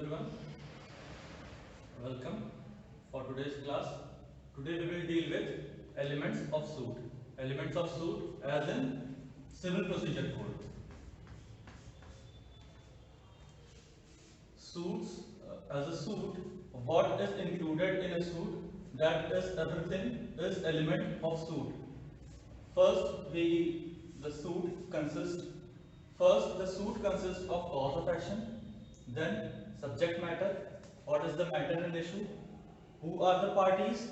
everyone, welcome for today's class. Today we will deal with elements of suit. Elements of suit as in civil procedure code. Suits, as a suit, what is included in a suit? That is everything is element of suit. First, the suit consists. First, the suit consists of cause of action, then subject matter, what is the matter in issue, who are the parties,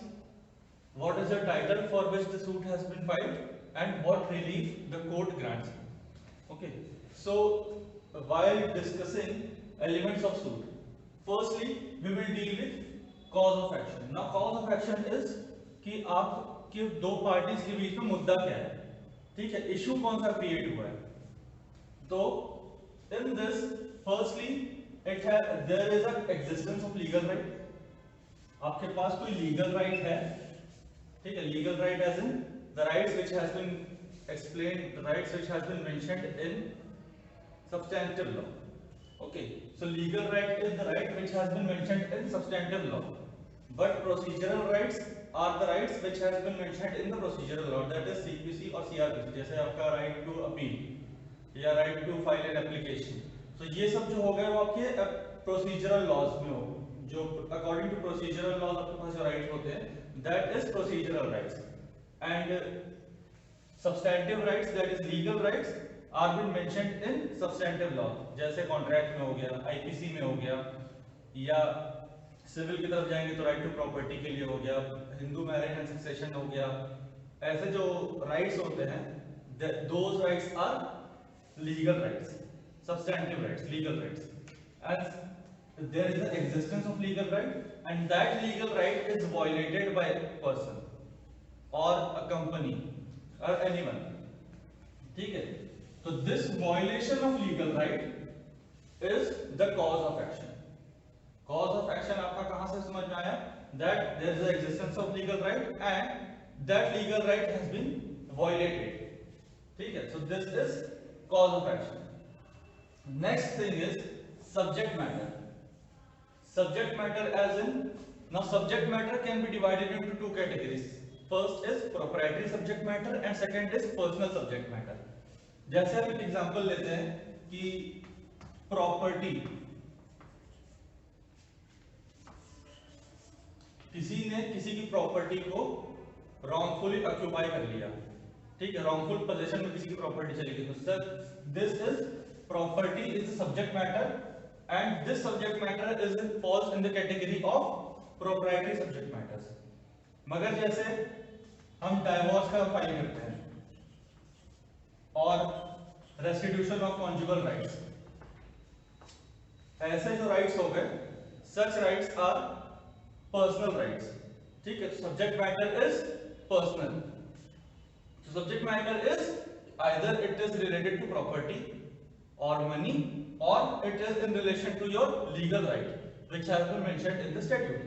what is the title for which the suit has been filed, and what relief the court grants. Okay, so while discussing elements of suit, firstly we will deal with cause of action. Now cause of action is कि आपके दो parties के बीच में मुद्दा क्या है, ठीक है, इशू कौन सा क्रिएट हुआ है. तो in this, firstly there is an existence of legal right. आपके पास कोई legal right है, ठीक है, legal right as in the rights which has been explained, the rights which has been mentioned in substantive law. Okay, so legal right is the right which has been mentioned in substantive law, but procedural rights are the rights which has been mentioned in the procedural law, that is CPC or CRPC. जैसे आपका right to appeal या right to file an application, so ये सब जो हो गए वो आपके procedural laws में हो, जो according to procedural laws आपके पास जो rights होते हैं, that is procedural rights. And substantive rights, that is legal rights, are been mentioned in substantive law. जैसे contract में हो गया, IPC में हो गया, या सिविल की तरफ जाएंगे तो राइट टू प्रॉपर्टी के लिए हो गया, हिंदू मैरिज एंड सक्सेशन हो गया. ऐसे जो राइट्स होते हैं, those rights are legal rights, substantive rights, legal rights. And there is the existence of legal right, and that legal right is violated by a person और अ कंपनी और anyone. ठीक है, तो this violation of legal right is the cause of action. Cause of action आपका कहां से समझ में आया? That there is the existence of legal right and that legal right has been violated. ठीक है, so this is cause of action. Next thing is subject matter. Subject matter as in, now subject matter can be divided into two categories. First is proprietary subject matter and second is personal subject matter. जैसे हम एक example लेते हैं कि property, किसी ने किसी की प्रॉपर्टी को रॉन्गफुली ऑक्यूपाई कर लिया, ठीक है, रॉन्गफुल पोजीशन में किसी की प्रॉपर्टी चली गई, तो sir this is property is subject matter and this subject matter is falls in the category of proprietary subject matters. मगर जैसे हम डाइवोर्स का फाइल करते हैं और रेस्टिट्यूशन ऑफ कॉन्जुगल राइट्स, ऐसे जो राइट्स हो गए, such rights are personal rights. ठीक है, subject matter is personal. Subject matter is either it is related to property और मनी और it is in relation to your legal right which has been mentioned in the statute.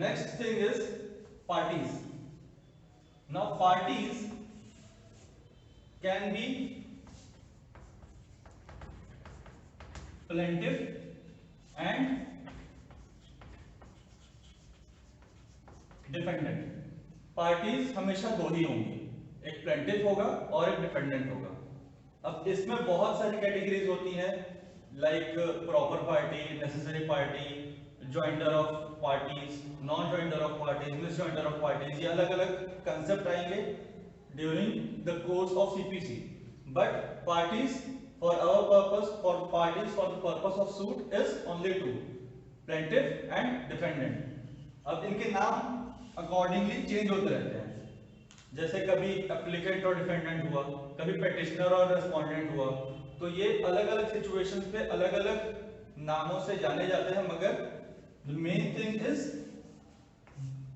Next thing is parties. Now parties can be plaintiff and defendant. Parties हमेशा दो ही होंगी, एक plaintiff होगा और एक defendant होगा. अब इसमें बहुत सारी कैटेगरीज होती हैं, like proper party, necessary party, joinder of parties, non joinder of parties, misjoinder of parties. ये अलग अलग कंसेप्ट आएंगे during the course of CPC. But parties for our purpose, for parties for the purpose of suit is only two, plaintiff and defendant. अब इनके नाम accordingly change होते रहते हैं, जैसे कभी एप्लीकेंट और डिफेंडेंट हुआ, कभी पेटिशनर और रेस्पोंडेंट हुआ, तो ये अलग अलग सिचुएशंस पे अलग अलग नामों से जाने जाते हैं. मगर the main thing is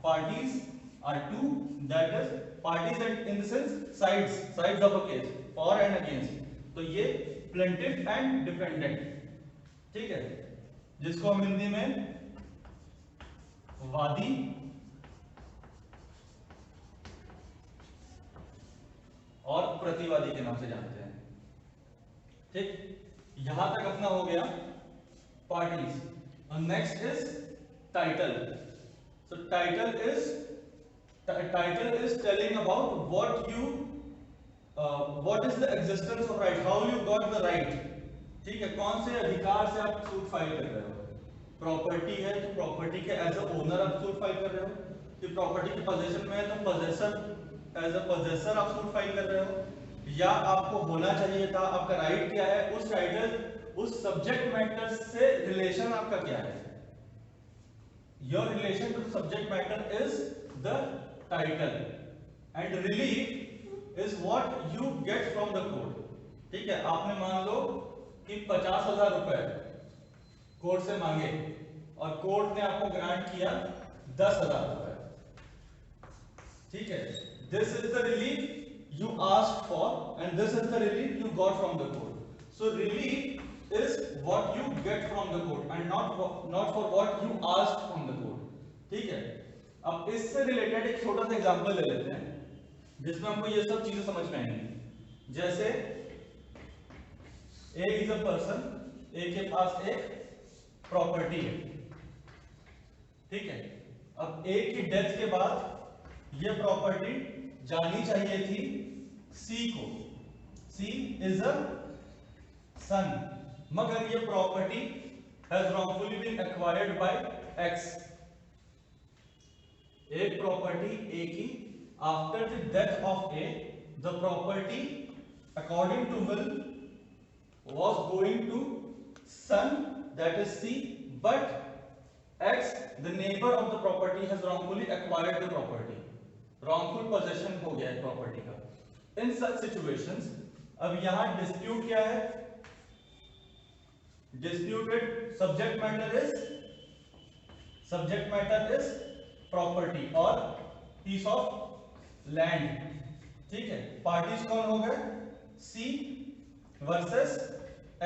parties are two, that is parties and in the sense sides of a case, for and against. तो ये प्लेंटिफ एंड डिफेंडेंट, ठीक है, जिसको हम हिंदी में वादी और प्रतिवादी के नाम से जानते हैं. ठीक, यहां तक अपना हो गया parties. And next is title. So title is telling about what is the existence of right, how you got the right. ठीक है, कौन से अधिकार से आप सूट फाइल कर रहे हो. प्रॉपर्टी है तो प्रॉपर्टी के एज अ ओनर आप सूट फाइल कर रहे हो. कि प्रॉपर्टी के पोजेशन में है तो पोजेसर, एज अ पोजेसर आप सूट फाइल कर रहे हो. या आपको होना चाहिए था, आपका राइट क्या है, उस टाइटल, उस सब्जेक्ट मैटर से रिलेशन आपका क्या है. Your relation to subject matter is the title and relief is what you get from the court. ठीक है, आपने मान लो कि 50,000 रुपए कोर्ट से मांगे और कोर्ट ने आपको ग्रांट किया 10,000 रुपए. ठीक है, this is the relief you asked for and this is the relief you got from the court. So relief is what you get from the court and not for what you asked from the court. ठीक है, अब इससे related एक छोटा सा example ले लेते हैं जिसमें हमको ये सब चीजें समझ में आएंगी. जैसे ए इज अ पर्सन, ए के पास एक प्रॉपर्टी है. ठीक है, अब ए की डेथ के बाद ये प्रॉपर्टी जानी चाहिए थी सी को. सी इज अ सन, मगर ये property has wrongfully been acquired by X. एक प्रॉपर्टी ए की, after the death of A the property according to will was going to son, that is C, but X, the neighbor of the property, has wrongfully acquired the property. Wrongful possession हो गया है property का. In such situations, अब यहां dispute क्या है? Disputed subject matter is property or piece of land. ठीक है, parties कौन हो गए? C versus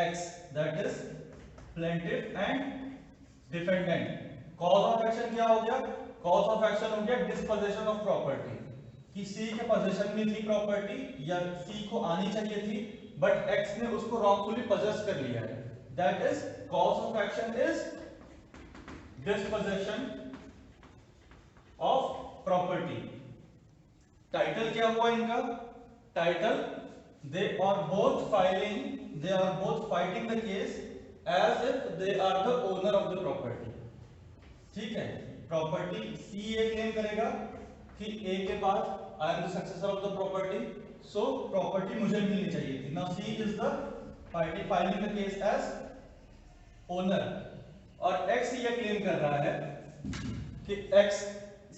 X, that is plaintiff and defendant. Cause of action क्या हो गया? Cause of action हो गया dispossession of property. कि C के possession में थी प्रॉपर्टी या C को आनी चाहिए थी, but X ने उसको wrongfully possess कर लिया है. That is cause of action is dispossession of property. Title क्या हुआ इनका? Title, they are both fighting the case as if they are the owner of the property. ठीक है, प्रॉपर्टी सी ए क्लेम करेगा कि ए के पास I am the successor of the property, so property मुझे मिलनी चाहिए थी. Now C is the party filing the case as owner और एक्स ये क्लेम कर रहा है कि एक्स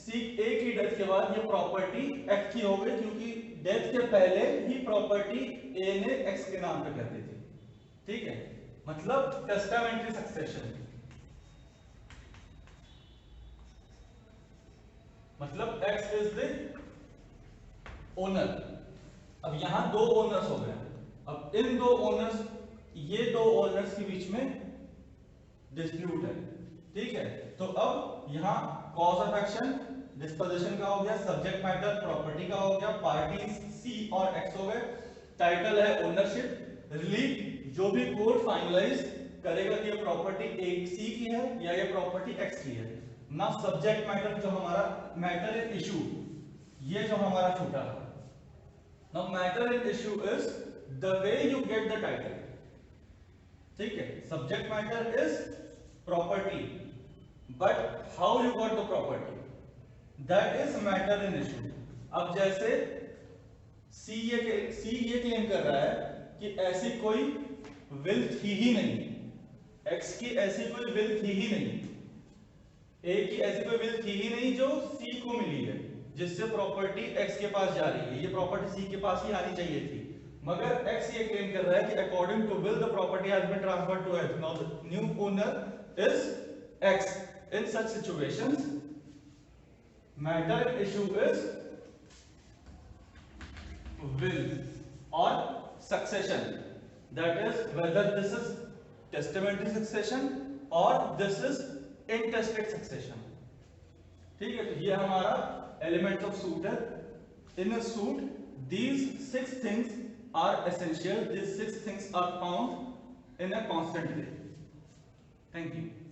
सी ए की डेथ के बाद ये प्रॉपर्टी एक्स की हो गई क्योंकि डेथ के पहले ही प्रॉपर्टी ए ने एक्स के नाम पे कर दी थी. ठीक है, मतलब टेस्टामेंट्री सक्सेशन, मतलब एक्स इज द ओनर. अब यहां दो ओनर्स हो गए. अब इन दो ओनर्स, ये दो ओनर्स के बीच में डिस्प्यूट है. ठीक है, तो अब यहां कॉज ऑफ एक्शन डिस्पोजिशन का हो गया, सब्जेक्ट मैटर प्रॉपर्टी का हो गया, पार्टीज सी और एक्स हो गए, टाइटल है ओनरशिप, रिलीफ जो भी कोर्ट फाइनलाइज करेगा कि ये प्रॉपर्टी एक सी की है या ये प्रॉपर्टी एक्स की है. ना सब्जेक्ट मैटर जो हमारा मैटर इन इशू, ये जो हमारा छूटा है. Now matter in issue is the way you get the title. ठीक है, subject matter is property, but how you got the property, that is matter in issue. अब जैसे सी ये क्लेम कर रहा है कि ऐसी कोई विल थी ही नहीं, एक्स की ऐसी कोई विल थी ही नहीं, ए की ऐसी कोई विल थी ही नहीं जो सी को मिली है, जिससे प्रॉपर्टी एक्स के पास जा रही है. ये प्रॉपर्टी सी के पास ही आनी चाहिए थी, मगर एक्स ये क्लेम कर रहा है कि according to will the property has been transferred to X. Now the new owner is X. In such situations matter issue is will or succession, that is whether this is testamentary succession or this is intestate succession. ठीक है, तो ये हमारा elements of suit है. In a suit these 6 things are essential, these 6 things are found in a constant way. Thank you.